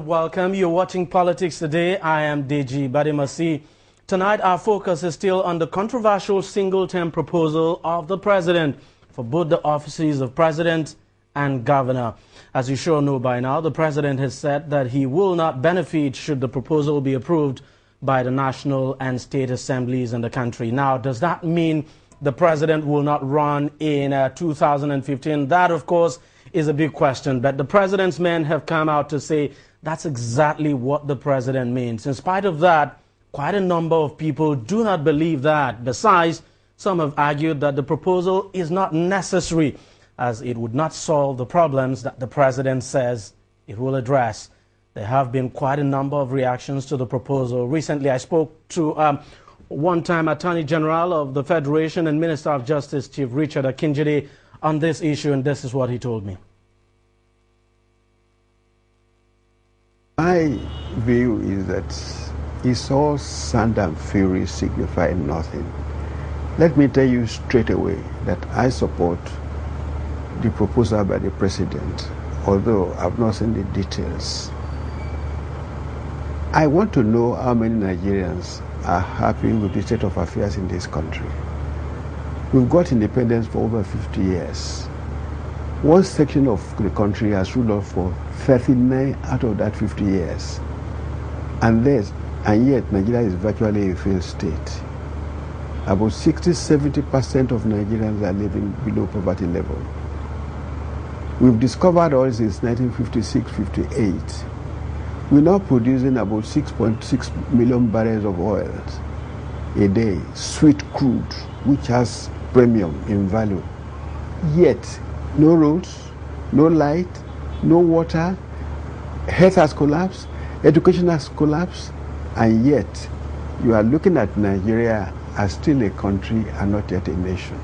welcome. You're watching Politics Today. I am Deji Badimasi. Tonight, our focus is still on the controversial single-term proposal of the president for both the offices of president and governor. As you sure know by now, the president has said that he will not benefit should the proposal be approved by the national and state assemblies in the country. Now, does that mean the president will not run in 2015? That, of course, is a big question, but the president's men have come out to say that's exactly what the president means. In spite of that, quite a number of people do not believe that. Besides, some have argued that the proposal is not necessary as it would not solve the problems that the president says it will address. There have been quite a number of reactions to the proposal. Recently, I spoke to one-time Attorney General of the Federation and Minister of Justice, Chief Richard Akinjide, on this issue, and this is what he told me. My view is that it's all sound and fury signifying nothing. Let me tell you straight away that I support the proposal by the president, although I've not seen the details. I want to know how many Nigerians are happy with the state of affairs in this country. We've got independence for over 50 years. One section of the country has ruled us for 39 out of that 50 years. And yet Nigeria is virtually a failed state. About 60–70% of Nigerians are living below poverty level. We've discovered oil since 1956–58. We're now producing about 6.6 million barrels of oil a day, sweet crude, which has premium in value. Yet, no roads, no light, no water, health has collapsed, education has collapsed, and yet you are looking at Nigeria as still a country and not yet a nation.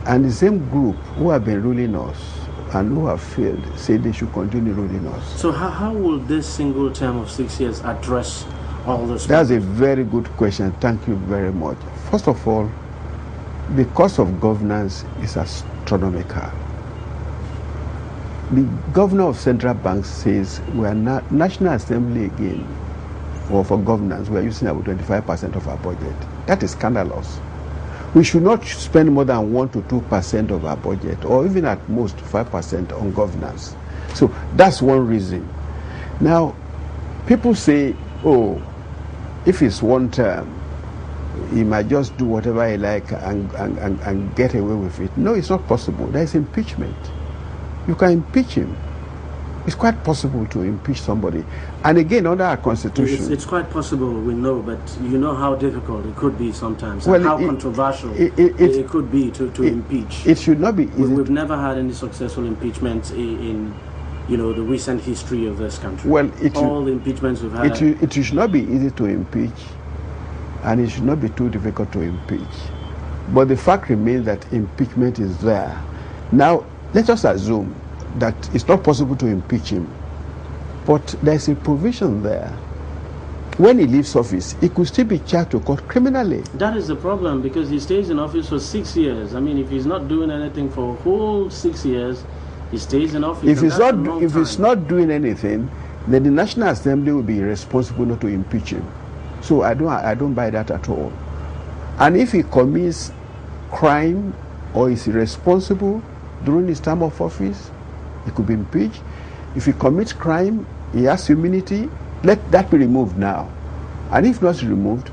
And the same group who have been ruling us and who have failed say they should continue ruling us. So how will this single term of 6 years address all this? That's a very good question. Thank you very much. First of all, the cost of governance is astronomical. The governor of Central Bank says we are not National Assembly again, or for governance, we are using about 25% of our budget. That is scandalous. We should not spend more than 1 to 2% of our budget, or even at most 5% on governance. So that's one reason. Now, people say, oh, if it's one term, he might just do whatever he like and get away with it. No, it's not possible. There is impeachment. You can impeach him. It's quite possible to impeach somebody. And again, under our constitution... It's quite possible, we know, but you know how difficult it could be sometimes, and how controversial it could be to impeach. It should not be easy. We've never had any successful impeachment in the recent history of this country. Well, all the impeachments we've had... It should not be easy to impeach, and it should not be too difficult to impeach. But the fact remains that impeachment is there. Now, let us assume that it's not possible to impeach him, but there's a provision there. When he leaves office, he could still be charged to court criminally. That is the problem, because he stays in office for 6 years. I mean, if he's not doing anything for a whole 6 years, he stays in office. If he's not doing anything, then the National Assembly will be responsible not to impeach him. So I don't buy that at all. And if he commits crime or is irresponsible during his term of office, he could be impeached. If he commits crime, he has immunity. Let that be removed now. And if not removed,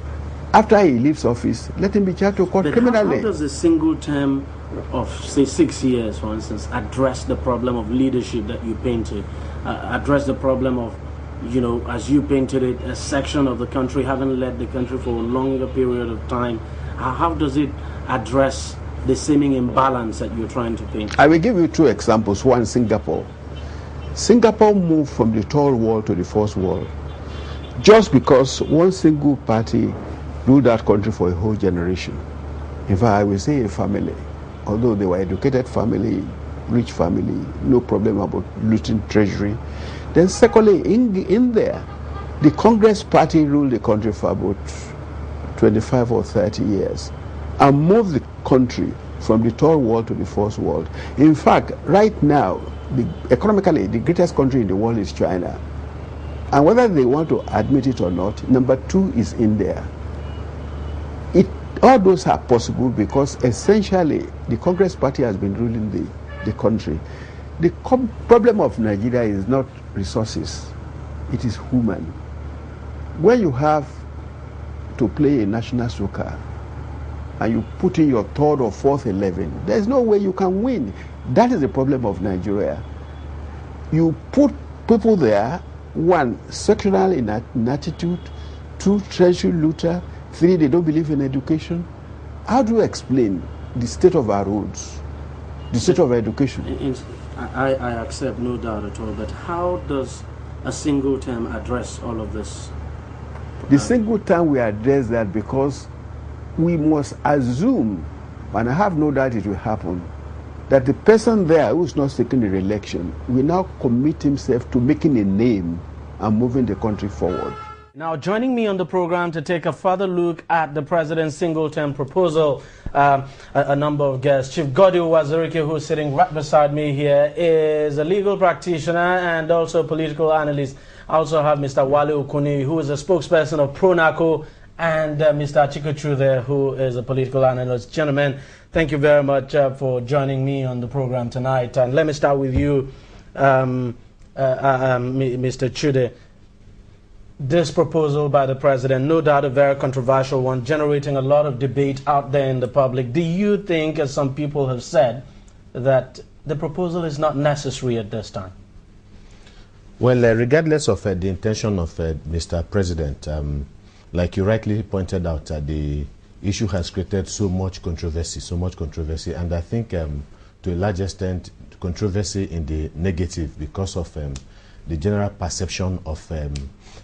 after he leaves office, let him be charged to court criminally. How does a single term of, say, 6 years, for instance, address the problem of leadership that you painted? Address the problem of, as you painted it, a section of the country haven't led the country for a longer period of time? How does it address the seeming imbalance that you're trying to paint? I will give you two examples. One, Singapore. Singapore moved from the third world to the first world just because one single party ruled that country for a whole generation. In fact, I will say a family. Although they were educated family, rich family, no problem about looting treasury. Then secondly, in there, the Congress party ruled the country for about 25 or 30 years. And move the country from the third world to the first world. In fact, right now, economically, the greatest country in the world is China. And whether they want to admit it or not, number 2 is in there. All those are possible because essentially the Congress Party has been ruling the country. The problem of Nigeria is not resources, it is human. When you have to play a national soccer and you put in your 3rd or 4th 11, there's no way you can win. That is the problem of Nigeria. You put people there, 1, sectional in attitude, 2, treasury looter, 3, they don't believe in education. How do you explain the state of our roads, the state of education? I accept, no doubt at all, but how does a single term address all of this? The single term will address that because we must assume, and I have no doubt it will happen, that the person there who is not seeking the re-election will now commit himself to making a name and moving the country forward. Now, joining me on the program to take a further look at the president's single-term proposal, a number of guests. Chief Goddy Uwazurike, who's sitting right beside me here, is a legal practitioner and also a political analyst. I also have Mr. Wale Okuni, who is a spokesperson of PRONACO, and Mr. Achiko there, who is a political analyst. Gentlemen, thank you very much for joining me on the program tonight. And let me start with you, Mr. Chude. This proposal by the president, no doubt a very controversial one, generating a lot of debate out there in the public. Do you think, as some people have said, that the proposal is not necessary at this time? Well, regardless of the intention of Mr. President, like you rightly pointed out, the issue has created so much controversy, and I think to a large extent, controversy in the negative because of the general perception of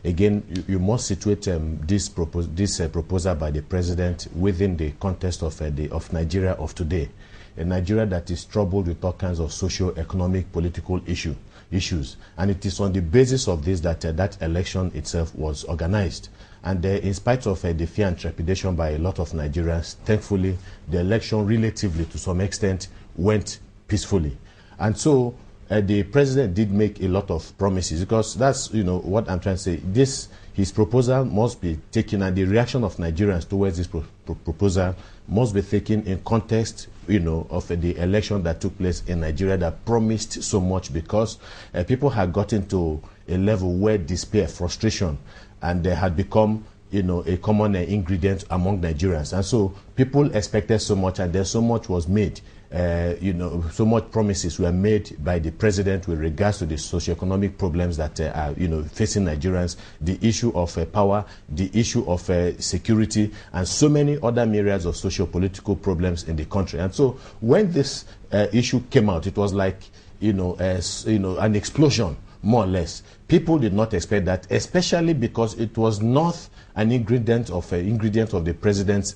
again, you must situate this proposal by the president within the context of Nigeria of today, a Nigeria that is troubled with all kinds of socio-economic, political issues, and it is on the basis of this that that election itself was organized. And in spite of the fear and trepidation by a lot of Nigerians, thankfully, the election relatively, to some extent, went peacefully. And so the president did make a lot of promises, because that's, what I'm trying to say. His proposal must be taken, and the reaction of Nigerians towards this proposal must be taken in context, of the election that took place in Nigeria that promised so much, because people had gotten to a level where despair, frustration, and they had become, a common ingredient among Nigerians. And so people expected so much, and then so much was made. So much promises were made by the president with regards to the socioeconomic problems that are, facing Nigerians, the issue of power, the issue of security, and so many other myriads of socio-political problems in the country. And so when this issue came out, it was like, an explosion, more or less. People did not expect that, especially because it was not an ingredient of the president's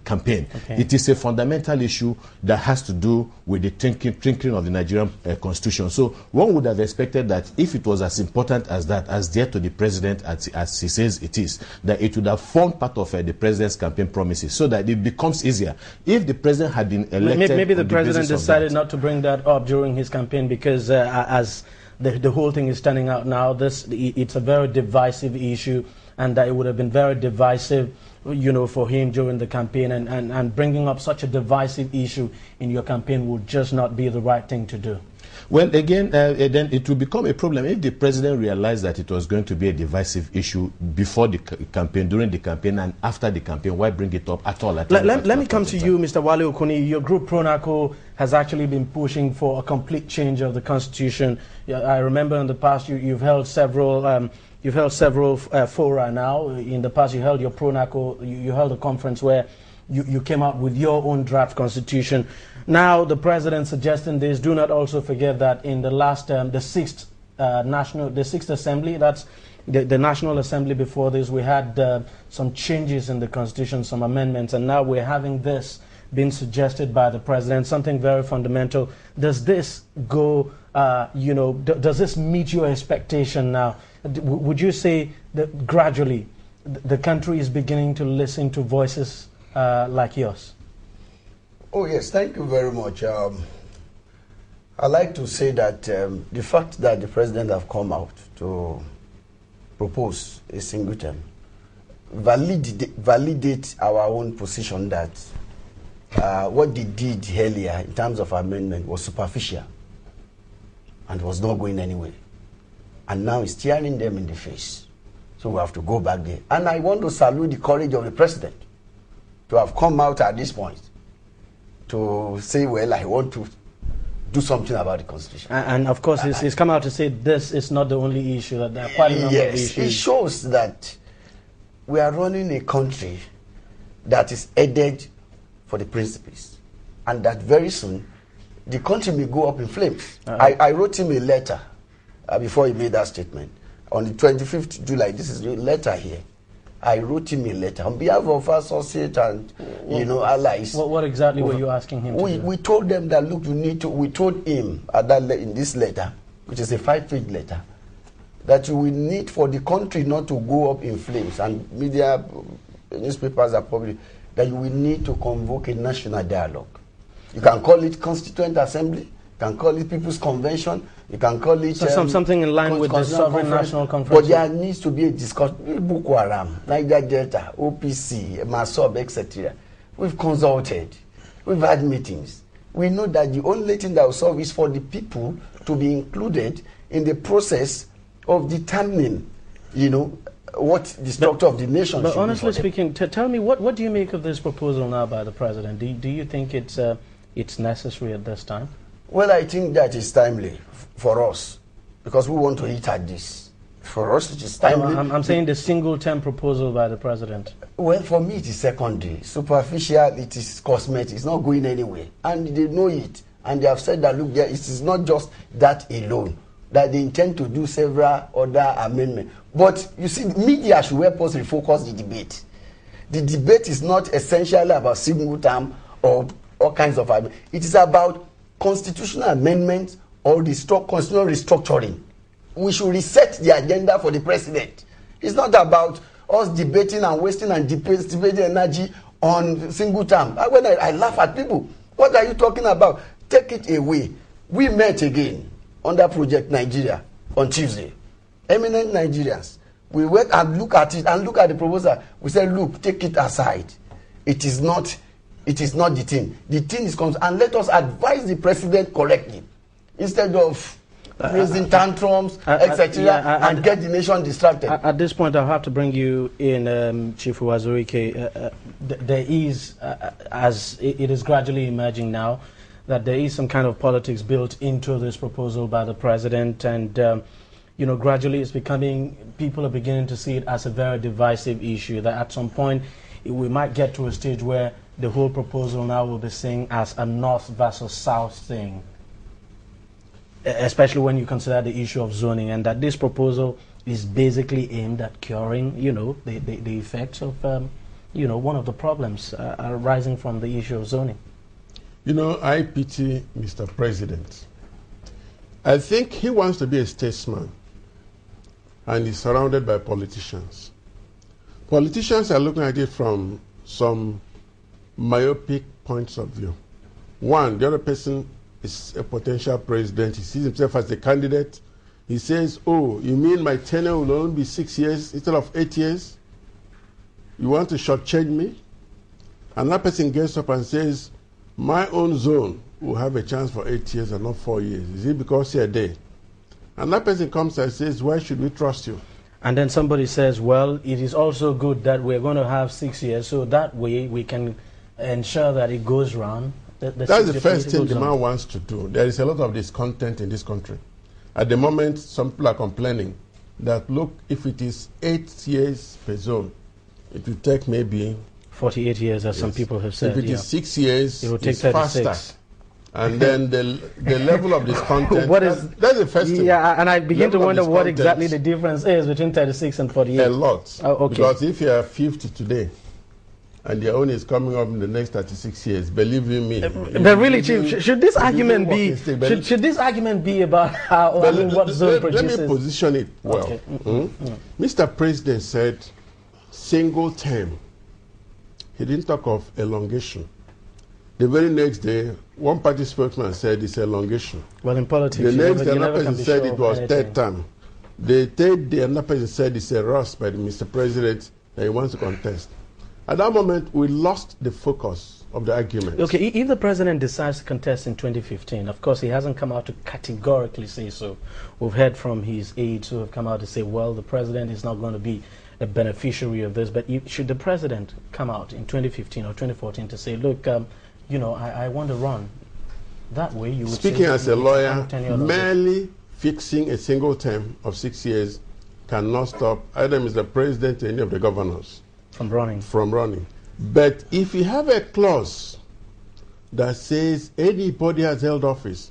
campaign. Okay. It is a fundamental issue that has to do with the thinking of the Nigerian constitution. So one would have expected that if it was as important as that, as dear to the president as he says it is, that it would have formed part of the president's campaign promises, so that it becomes easier. If the president had been elected, maybe the president decided not to bring that up during his campaign because as the whole thing is turning out now, it's a very divisive issue, and that it would have been very divisive, for him during the campaign, and bringing up such a divisive issue in your campaign would just not be the right thing to do. Well, again, then it will become a problem if the president realized that it was going to be a divisive issue before the campaign, during the campaign, and after the campaign. Why bring it up at all? Let me come to you, Mr. Wale Okuni. Your group, PRONACO, has actually been pushing for a complete change of the constitution. I remember in the past you've held several fora now. In the past, you held your PRONACO, you held a conference where you came out with your own draft constitution. Now, the president suggesting this. Do not also forget that in the last the sixth assembly, that's the National Assembly before this, we had some changes in the constitution, some amendments, and now we're having this being suggested by the president, something very fundamental. Does this go, does this meet your expectation now? Would you say that gradually the country is beginning to listen to voices like yours? Oh, yes, thank you very much. I'd like to say that the fact that the president have come out to propose a single term, validate our own position that what they did earlier in terms of amendment was superficial and was not going anywhere. And now it's staring them in the face. So we have to go back there. And I want to salute the courage of the president to have come out at this point to say, well, I want to do something about the Constitution. And of course, he's come out to say this is not the only issue, that there are quite a number of issues. It shows that we are running a country that is headed for the principles, and that very soon the country may go up in flames. I wrote him a letter before he made that statement. On the 25th July, this is the letter here. I wrote him a letter on behalf of our associates and allies. What exactly were you asking him to do? We told them that, look, we told him in this letter, which is a 5-page letter, that you will need for the country not to go up in flames, and media, newspapers are public, that you will need to convoke a national dialogue. You can call it Constituent Assembly, you can call it People's Convention, you can call it something in line with the Sovereign National Conference. But there needs to be a discussion. Boko Haram, Niger Delta, OPC, Masob, etc. We've consulted, we've had meetings. We know that the only thing that will solve is for the people to be included in the process of determining, what the structure of the nation should be. But honestly speaking, tell me, what do you make of this proposal now by the president? Do you think it's necessary at this time? Well, I think that is timely for us, because we want to hit at this. For us, it is timely. No, I'm saying the single-term proposal by the president. Well, for me, it is secondary. Superficial, it is cosmetic. It's not going anywhere. And they know it. And they have said that, look, it is not just that alone, that they intend to do several other amendments. But, you see, media should help us refocus the debate. The debate is not essentially about single term or all kinds of amendments. It is about constitutional amendments or constitutional restructuring. We should reset the agenda for the president. It's not about us debating and wasting and debating energy on single term. When I laugh at people, what are you talking about? Take it away. We met again under Project Nigeria on Tuesday. Eminent Nigerians. We went and look at it and look at the proposal. We said, look, take it aside. It is not the thing. The thing is and let us advise the president correctly instead of raising tantrums, etc., and get the nation distracted. At this point, I'll have to bring you in, Chief Uwazurike. There is, as it is gradually emerging now, that there is some kind of politics built into this proposal by the president, and gradually it's becoming, people are beginning to see it as a very divisive issue, that at some point we might get to a stage where the whole proposal now will be seen as a North versus South thing, especially when you consider the issue of zoning, and that this proposal is basically aimed at curing, the effects of, one of the problems arising from the issue of zoning. I pity Mr. President. I think he wants to be a statesman, and he's surrounded by politicians. Politicians are looking at it from some myopic points of view. One, the other person is a potential president. He sees himself as a candidate. He says, oh, you mean my tenure will only be 6 years instead of 8 years? You want to shortchange me? Another person gets up and says, my own zone will have a chance for 8 years and not 4 years. Is it because you're there? Another person comes and says, why should we trust you? And then somebody says, well, it is also good that we're going to have 6 years, so that way we can ensure that it goes round. That's the first thing the man wants to do. There is a lot of discontent in this country. At the moment, some people are complaining that, look, if it is 8 years per zone, it will take maybe 48 years, as some people have said. If it is 6 years, it will take 36. Faster. And then the level of discontent, that's the first thing. Yeah, and I begin to wonder what exactly the difference is between 36 and 48. A lot. Oh, okay. Because if you are 50 today, and your own is coming up in the next 36 years, believe you me. But really, Chief, should this argument be about how, what zone produces? Let me position it well. Okay. Mr. President said single term. He didn't talk of elongation. The very next day, one party spokesman said it's elongation. Well, in politics, the next day, another person said it was third term. the third day, another person said it's a rust by Mr. President that he wants to contest. At that moment, we lost the focus of the argument. Okay, if the president decides to contest in 2015, of course, he hasn't come out to categorically say so. We've heard from his aides who have come out to say, well, the president is not going to be a beneficiary of this. But should the president come out in 2015 or 2014 to say, look, you know, I want to run, that way you would Speaking as a lawyer, merely fixing a single term of 6 years cannot stop either Mr. President or any of the governors from running. But if you have a clause that says anybody has held office,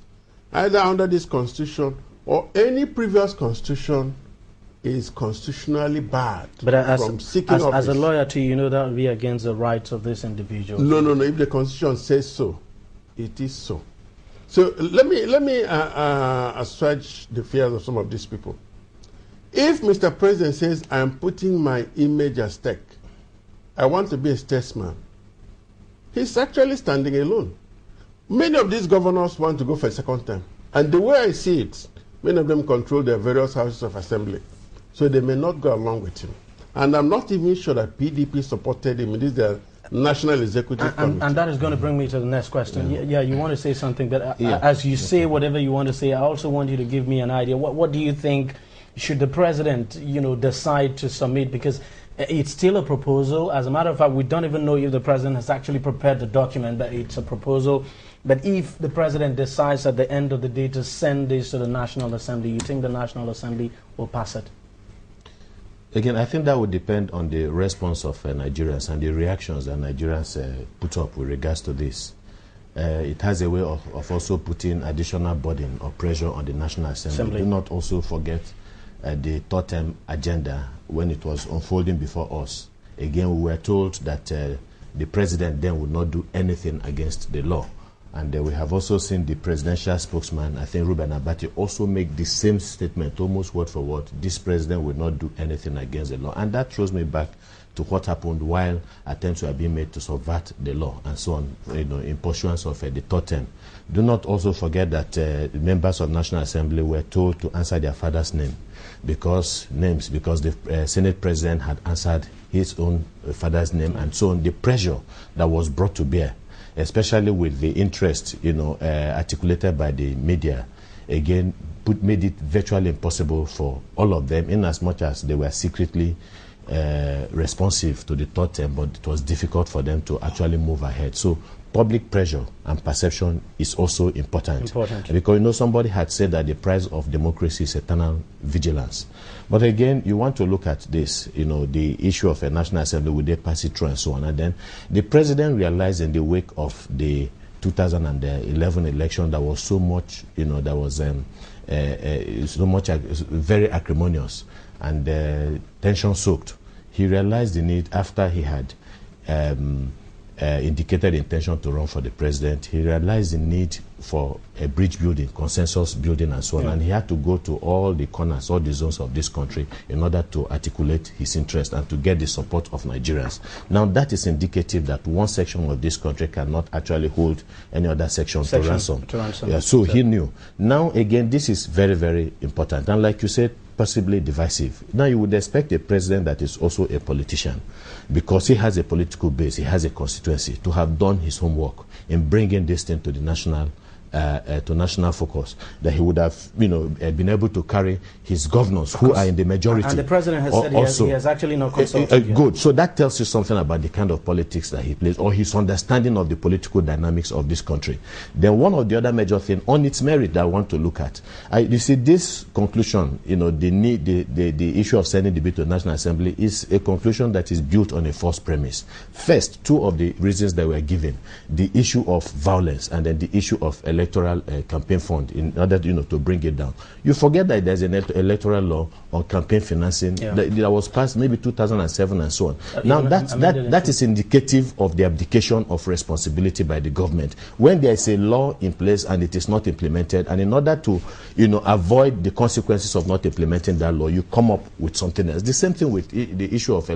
either under this constitution or any previous constitution, is constitutionally barred from seeking office. As a lawyer, too, you know that would be against the rights of this individual. No. If the constitution says so, it is so. So let me assuage the fears of some of these people. If Mr. President says, I am putting my image at stake, I want to be a statesman, he's actually standing alone. Many of these governors want to go for a second term. And the way I see it, many of them control their various houses of assembly. So they may not go along with him. And I'm not even sure that PDP supported him. It is the National Executive Committee. And that is going to bring me to the next question. Yeah, you want to say something, but as you say whatever you want to say, I also want you to give me an idea. What do you think should the president, you know, decide to submit? Because it's still a proposal. As a matter of fact, we don't even know if the president has actually prepared the document, but it's a proposal. But if the president decides at the end of the day to send this to the National Assembly, you think the National Assembly will pass it? Again, I think that would depend on the response of Nigerians and the reactions that Nigerians put up with regards to this. It has a way of also putting additional burden or pressure on the National Assembly. Do not also forget the third term agenda when it was unfolding before us. Again, we were told that the president then would not do anything against the law. And we have also seen the presidential spokesman, I think Reuben Abati, also make the same statement, almost word for word. This president will not do anything against the law. And that throws me back to what happened while attempts were being made to subvert the law and so on, you know, in pursuance of the third term. Do not also forget that members of National Assembly were told to answer their father's name because the Senate president had answered his own father's name, and so on. The pressure that was brought to bear, especially with the interest, you know, articulated by the media, again, made it virtually impossible for all of them, in as much as they were secretly responsive to the third term, but it was difficult for them to actually move ahead. So public pressure and perception is also important. Because, you know, somebody had said that the price of democracy is eternal vigilance. But again, you want to look at this, you know, the issue of a National Assembly, will they pass it through and so on. And then the president realized in the wake of the 2011 election, there was so much, you know, there was so much very acrimonious and tension-soaked. He realized the need, after he had indicated the intention to run for the president, he realized the need for a bridge building, consensus building and so on, and he had to go to all the corners, all the zones of this country in order to articulate his interest and to get the support of Nigerians. Now that is indicative that one section of this country cannot actually hold any other section to ransom. Yeah, so he knew. Now again, this is very, very important, and like you said, possibly divisive. Now you would expect a president that is also a politician, because he has a political base, he has a constituency, to have done his homework in bringing this thing to the national focus, that he would have, you know, been able to carry his governors who are in the majority. And the president has said he has actually not consulted yet. Good. So that tells you something about the kind of politics that he plays, or his understanding of the political dynamics of this country. Then one of the other major things on its merit that I want to look at, you see, this conclusion, you know, the issue of sending the bill to the National Assembly is a conclusion that is built on a false premise. First, two of the reasons that were given, the issue of violence and then the issue of electoral campaign fund, in order, you know, to bring it down. You forget that there's an electoral law on campaign financing that was passed maybe 2007 and so on. Now that is indicative of the abdication of responsibility by the government. When there is a law in place and it is not implemented, and in order to, you know, avoid the consequences of not implementing that law, you come up with something else. The same thing with the issue of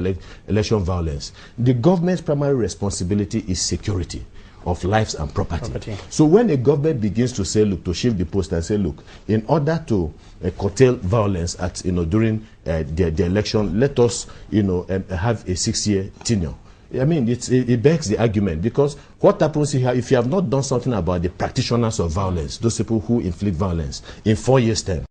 election violence. The government's primary responsibility is security. of lives and property. So when a government begins to say, look, to shift the post and say, look, in order to curtail violence at, during the election, let us, have a 6-year tenure. I mean, it begs the argument, because what happens here, if you have not done something about the practitioners of violence, those people who inflict violence, in 4 years' time,